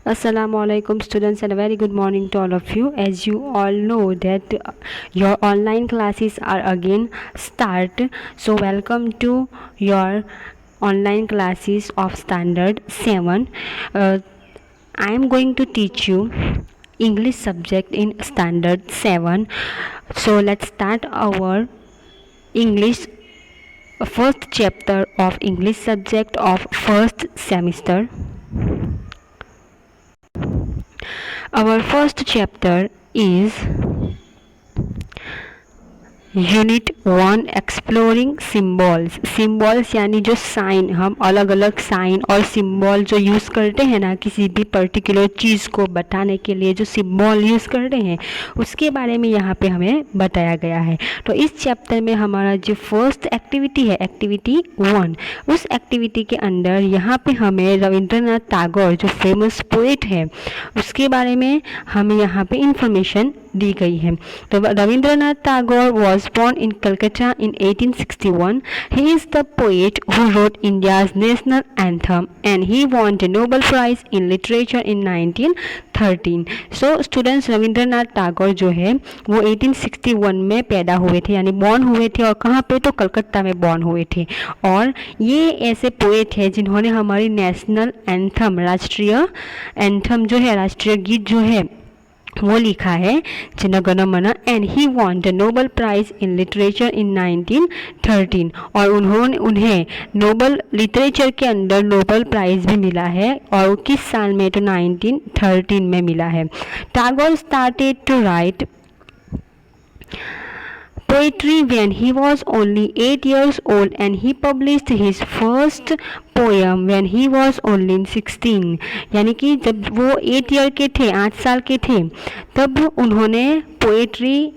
Assalamualaikum students, and a very good morning to all of you. As you all know that your online classes are again start, so welcome to your online classes of standard 7. I am going to teach you English subject in standard 7. So let's start our English first chapter of English subject of first semester. Our first chapter is unit 1 exploring symbols. Symbols यानी जो sign, हम अलग अलग sign और symbol जो use करते हैं ना किसी भी पर्टिकुलर चीज़ को बताने के लिए, जो सिम्बॉल यूज़ करते हैं उसके बारे में यहाँ पे हमें बताया गया है. तो इस चैप्टर में हमारा जो फर्स्ट एक्टिविटी है, एक्टिविटी 1, उस एक्टिविटी के अंदर यहाँ पे हमें रविंद्रनाथ टैगोर जो फेमस पोएट है उसके बारे में हमें यहाँ पे इंफॉर्मेशन दी गई है. तो Rabindranath Tagore was born in Calcutta in 1861. He is the poet who wrote India's national anthem and he won the Nobel Prize in Literature in 1913. So students, Rabindranath Tagore जो है वो 1861 में पैदा हुए थे, यानी बॉर्न हुए थे. और कहाँ पे? तो कलकत्ता में बॉर्न हुए थे. और ये ऐसे पोएट है जिन्होंने हमारी नेशनल एंथम, राष्ट्रीय एंथम जो है, राष्ट्रीय गीत जो है वो लिखा है, Jana Gana Mana. And he won the Nobel prize in literature इन 1913. और उन्हें नोबल लिटरेचर के अंदर नोबल प्राइज़ भी मिला है. और किस साल में? तो 1913 में मिला है. Tagore started to write poetry when he was only 8 years old and he published his first poem when he was only 16. यानी कि जब वो 8 ईयर के थे, 8 साल के थे, तब उन्होंने पोएट्री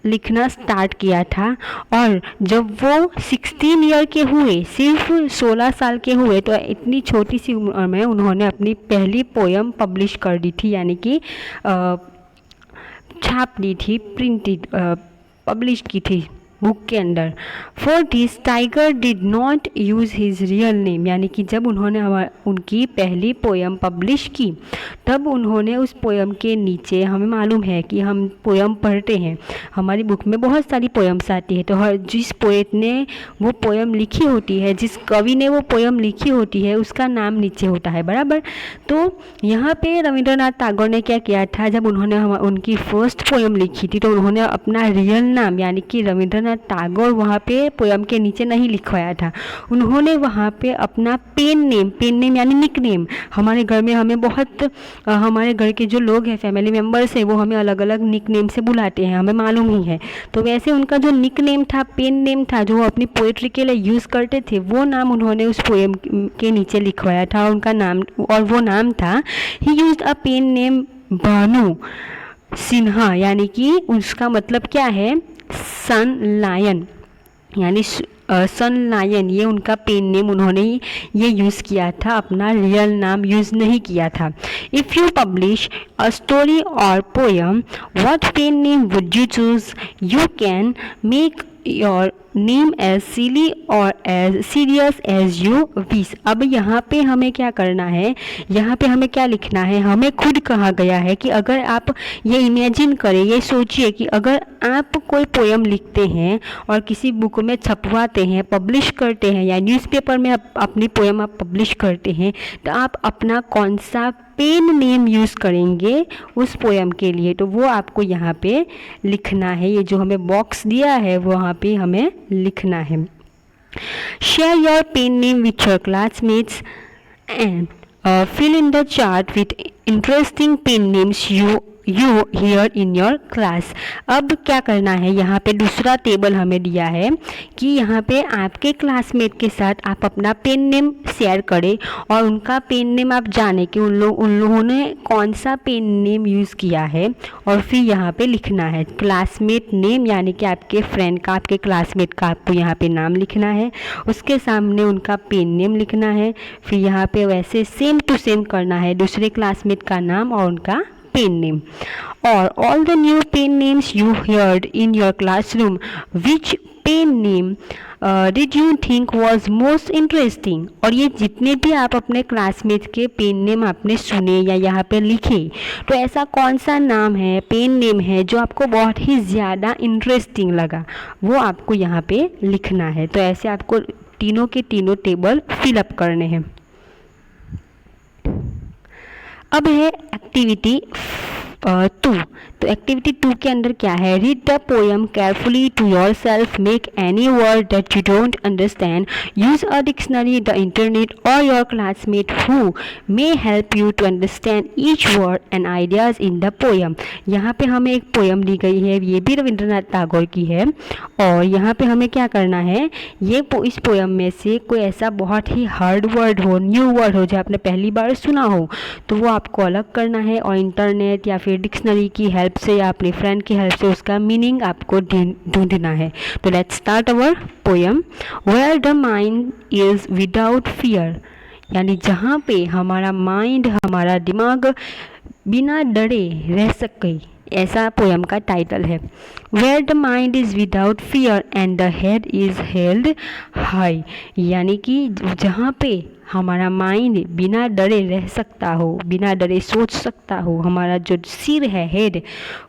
लिखना स्टार्ट किया था. और जब वो 16 ईयर के हुए, सिर्फ 16 साल के हुए, तो इतनी छोटी सी उम्र में उन्होंने अपनी पहली पोएम पब्लिश कर दी थी, यानी कि छाप दी थी, प्रिंटेड पब्लिश की थी बुक के अंदर. For this tiger did not use his real name. यानी कि जब उन्होंने उनकी पहली पोएम पब्लिश की तब उन्होंने उस पोएम के नीचे, हमें मालूम है कि हम पोएम पढ़ते हैं, हमारी बुक में बहुत सारी पोएम्स आती है, तो हर जिस पोएट ने वो पोएम लिखी होती है, जिस कवि ने वो पोएम लिखी होती है, उसका नाम नीचे होता है, बराबर. तो यहाँ पे रविंद्रनाथ टैगोर ने क्या किया था, जब उन्होंने उनकी फर्स्ट पोएम लिखी थी तो उन्होंने अपना रियल नाम यानी कि रविंद्रनाथ टैगोर वहाँ पे पोएम के नीचे नहीं लिखवाया था. उन्होंने वहाँ पे अपना पेन नेम यानी निक नेम, हमारे घर में हमें बहुत हमारे घर के जो लोग हैं, फैमिली मेम्बर्स हैं, वो हमें अलग अलग निक नेम से बुलाते हैं, हमें मालूम ही है. तो वैसे उनका जो निक नेम था, पेन नेम था, जो वो अपनी पोएट्री के लिए यूज़ करते थे, वो नाम उन्होंने उस पोएम के नीचे लिखवाया था. उनका नाम, और वो नाम था, he used a pen name Bhanu Sinha. यानी कि उसका मतलब क्या है? सन लायन, यानी सन लायन. ये उनका पेन नेम, उन्होंने ये यूज़ किया था, अपना रियल नाम यूज़ नहीं किया था. If you publish a story or poem, what pen name would you choose? You can make your name as silly or as serious as you wish. अब यहाँ पे हमें क्या करना है, यहाँ पे हमें क्या लिखना है, हमें खुद कहा गया है कि अगर आप ये इमेजिन करें, ये सोचिए कि अगर आप कोई पोएम लिखते हैं और किसी बुक में छपवाते हैं, पब्लिश करते हैं, या न्यूज़पेपर में अपनी पोएम आप पब्लिश करते हैं, तो आप अपना कौन सा पेन नेम यूज़ करेंगे उस पोएम के लिए, तो वो आपको यहाँ पे लिखना है. ये जो हमें बॉक्स दिया है वहाँ पे हमें लिखना है. Share your pen name with your classmates and fill in the chart with interesting pen names you hear in your class. अब क्या करना है, यहाँ पे दूसरा टेबल हमें दिया है कि यहाँ पे आपके क्लासमेट के साथ आप अपना पेन नेम शेयर करें और उनका पेन नेम आप जाने कि उन लोगों ने कौन सा पेन नेम यूज़ किया है, और फिर यहाँ पे लिखना है क्लासमेट नेम, यानी कि आपके फ्रेंड का, आपके क्लासमेट का आपको यहाँ पे नाम लिखना है, उसके सामने उनका पेन नेम लिखना है. फिर यहाँ पे वैसे सेम टू सेम करना है, दूसरे क्लासमेट का नाम और उनका pen name. Or all the new pen names you heard in your classroom, which pen name did you think was most interesting. और ये जितने भी आप अपने क्लासमेट के पेन नेम आपने सुने या यहाँ पे लिखे, तो ऐसा कौन सा नाम है, पेन नेम है जो आपको बहुत ही ज़्यादा इंटरेस्टिंग लगा, वो आपको यहाँ पे लिखना है। तो ऐसे आपको तीनों के तीनों टेबल फिलअप करने हैं। अब है एक्टिविटी 2। तो एक्टिविटी 2 के अंदर क्या है, read the poem carefully to yourself, make any word that you don't understand, use a dictionary, the internet or your classmate who may help you to understand each word and ideas in the poem. यहाँ पे हमें एक poem दी गई है, ये भी रविंद्रनाथ टैगोर की है, और यहाँ पे हमें क्या करना है, इस पोएम में से कोई ऐसा बहुत ही हार्ड वर्ड हो, न्यू वर्ड हो जो आपने पहली बार सुना हो, तो वो आपको अलग करना है, और इंटरनेट या फिर डिक्शनरी की हेल्प से या अपने फ्रेंड की हेल्प से उसका मीनिंग आपको ढूंढना है। तो let's start our poem. Where the mind is without fear, यानी जहाँ पे हमारा माइंड, हमारा दिमाग बिना डरे रह सके, ऐसा पोएम का टाइटल है। Where the mind is without fear and the head is held high, यानी कि जहाँ पे हमारा माइंड बिना डरे रह सकता हो, बिना डरे सोच सकता हो, हमारा जो सिर है, हेड,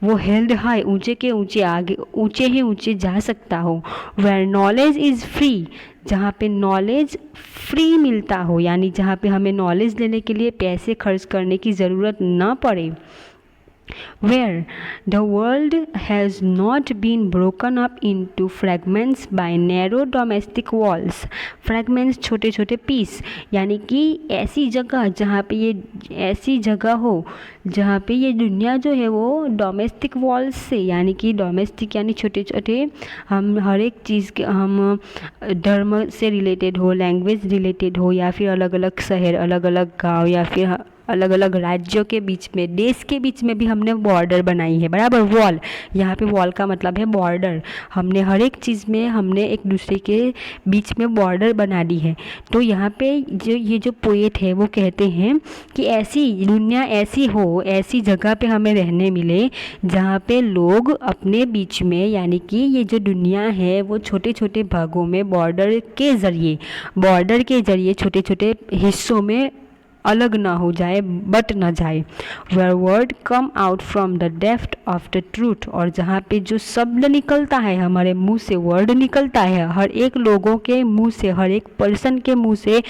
वो हेल्ड हाई, ऊंचे के ऊंचे, आगे ऊंचे ही ऊंचे जा सकता हो। वेयर नॉलेज इज़ फ्री, जहाँ पे नॉलेज फ्री मिलता हो, यानी जहाँ पे हमें नॉलेज लेने के लिए पैसे खर्च करने की ज़रूरत ना पड़े। Where the world has not been broken up into fragments by narrow domestic walls, fragments छोटे छोटे पीस, यानी कि ऐसी जगह जहाँ पे ये ऐसी जगह हो जहाँ पे ये दुनिया जो है वो डोमेस्टिक वॉल्स से, यानी कि डोमेस्टिक यानी छोटे छोटे, हम हर एक चीज़ के, हम धर्म से रिलेटेड हो, लैंग्वेज रिलेटेड हो, या फिर अलग अलग शहर, अलग अलग गांव, या फिर अलग अलग राज्यों के बीच में, देश के बीच में भी हमने बॉर्डर बनाई है, बराबर। वॉल, यहाँ पे वॉल का मतलब है बॉर्डर, हमने हर एक चीज़ में हमने एक दूसरे के बीच में बॉर्डर बना दी है। तो यहाँ पे ये जो पोएट है वो कहते हैं कि ऐसी दुनिया ऐसी हो, ऐसी जगह पे हमें रहने मिले जहाँ पे लोग अपने बीच में, यानी कि ये जो दुनिया है वो छोटे छोटे भागों में बॉर्डर के ज़रिए छोटे छोटे हिस्सों में अलग ना हो जाए, बट ना जाए। Where word come out from the depth of the truth, और जहाँ पे जो शब्द निकलता है, हमारे मुंह से वर्ड निकलता है, हर एक लोगों के मुंह से, हर एक पर्सन के मुंह से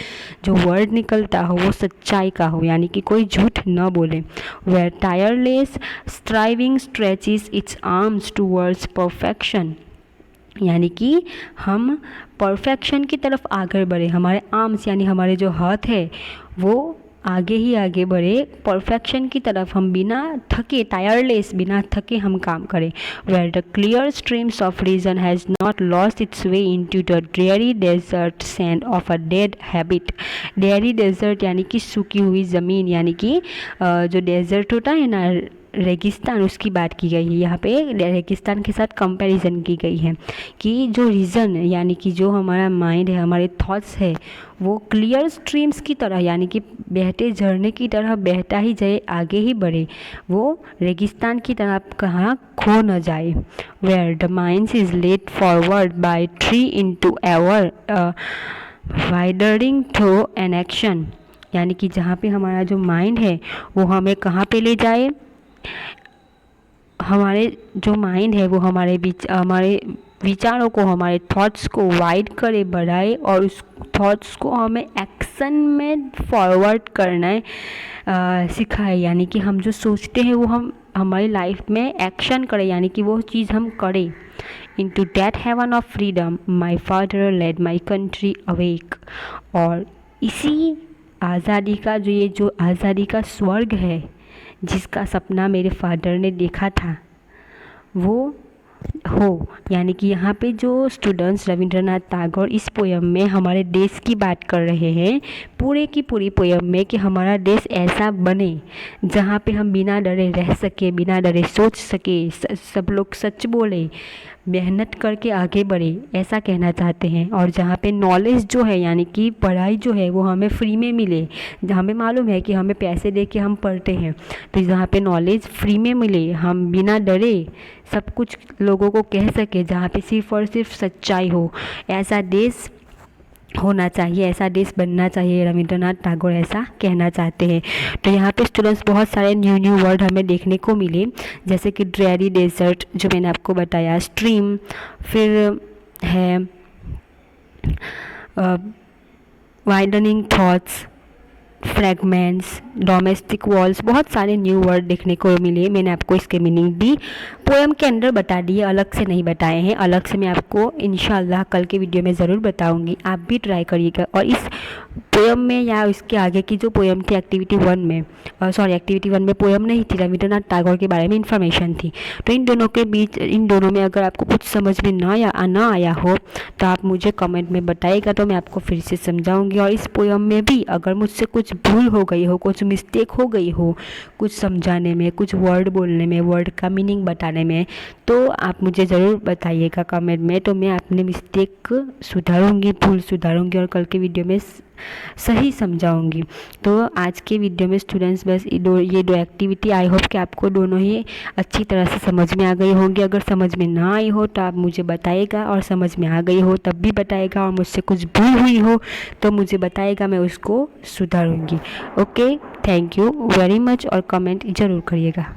जो वर्ड निकलता हो वो सच्चाई का हो, यानी कि कोई झूठ न बोले। Where tireless striving stretches its arms towards perfection, यानी कि हम परफेक्शन की तरफ आगे बढ़े, हमारे आर्म्स यानी हमारे जो हाथ है वो आगे ही आगे बढ़े, परफेक्शन की तरफ हम बिना थके, टायरलेस, बिना थके हम काम करें। Where the clear streams of reason has not lost its way into the dreary desert sand of a dead habit, dreary desert यानी कि सूखी हुई ज़मीन, यानी कि जो डेजर्ट होता है ना, रेगिस्तान, उसकी बात की गई है। यहाँ पे रेगिस्तान के साथ कंपैरिजन की गई है कि जो रीज़न, यानी कि जो हमारा माइंड है, हमारे थॉट्स है, वो क्लियर स्ट्रीम्स की तरह, यानी कि बहते झरने की तरह बहता ही जाए, आगे ही बढ़े, वो रेगिस्तान की तरह कहाँ खो न जाए। Where the mind is led forward by thee into ever widening thought and action, यानी कि जहाँ पे हमारा जो माइंड है वो हमें कहाँ पे ले जाए, हमारे जो माइंड है वो हमारे विचारों को, हमारे थॉट्स को वाइड करे, बढ़ाए, और उस थॉट्स को हमें एक्शन में फॉरवर्ड करना है, सिखाए, यानी कि हम जो सोचते हैं वो हम हमारी लाइफ में एक्शन करें, यानी कि वो चीज़ हम करें। Into that heaven of freedom my father led my country awake, और इसी आज़ादी का जो आज़ादी का स्वर्ग है जिसका सपना मेरे फादर ने देखा था वो हो, यानी कि यहाँ पे जो स्टूडेंट्स रविंद्रनाथ टैगोर इस पोएम में हमारे देश की बात कर रहे हैं, पूरे की पूरी पोएम में, कि हमारा देश ऐसा बने जहाँ पे हम बिना डरे रह सके, बिना डरे सोच सके, सब लोग सच बोले, मेहनत करके आगे बढ़े, ऐसा कहना चाहते हैं। और जहाँ पे नॉलेज जो है, यानी कि पढ़ाई जो है वो हमें फ्री में मिले, जहाँ हमें मालूम है कि हमें पैसे दे के हम पढ़ते हैं, तो जहाँ पे नॉलेज फ्री में मिले, हम बिना डरे सब कुछ लोगों को कह सके, जहाँ पे सिर्फ और सिर्फ सच्चाई हो, ऐसा देश होना चाहिए, ऐसा देश बनना चाहिए। रविंद्रनाथ टैगोर ऐसा कहना चाहते हैं। तो यहाँ पे स्टूडेंट्स बहुत सारे न्यू वर्ड हमें देखने को मिले, जैसे कि ड्रेरी डेजर्ट जो मैंने आपको बताया, स्ट्रीम, फिर है widening thoughts, fragments, domestic walls, बहुत सारे न्यू वर्ड देखने को मिले। मैंने आपको इसके मीनिंग भी पोएम के अंदर बता दिए, अलग से नहीं बताए हैं। अलग से मैं आपको इंशाल्लाह कल के वीडियो में ज़रूर बताऊंगी, आप भी ट्राई करिएगा। और इस पोएम में या इसके आगे की जो पोएम थी एक्टिविटी 1 में, एक्टिविटी 1 में पोएम नहीं थी, रविंद्रनाथ टैगोर के बारे में इन्फॉर्मेशन थी। तो इन दोनों के बीच, इन दोनों में अगर आपको कुछ समझ में ना आया हो तो आप मुझे कमेंट में बताइएगा, तो मैं आपको फिर से समझाऊंगी। और इस पोएम में भी अगर मुझसे कुछ भूल हो गई हो, कुछ मिस्टेक हो गई हो, कुछ समझाने में, कुछ वर्ड बोलने में, वर्ड का मीनिंग बताने में, तो आप मुझे ज़रूर बताइएगा कमेंट में। तो मैं अपने मिस्टेक सुधारूंगी, भूल सुधारूंगी और कल के वीडियो में सही समझाऊंगी। तो आज के वीडियो में स्टूडेंट्स बस ये दो एक्टिविटी, आई होप कि आपको दोनों ही अच्छी तरह से समझ में आ गई होंगी। अगर समझ में ना आई हो तो आप मुझे बताइएगा, और समझ में आ गई हो तब भी बताइएगा, और मुझसे कुछ भूल हुई हो तो मुझे बताइएगा, मैं उसको सुधारूंगी। Okay, thank you very much, और कमेंट ज़रूर करिएगा।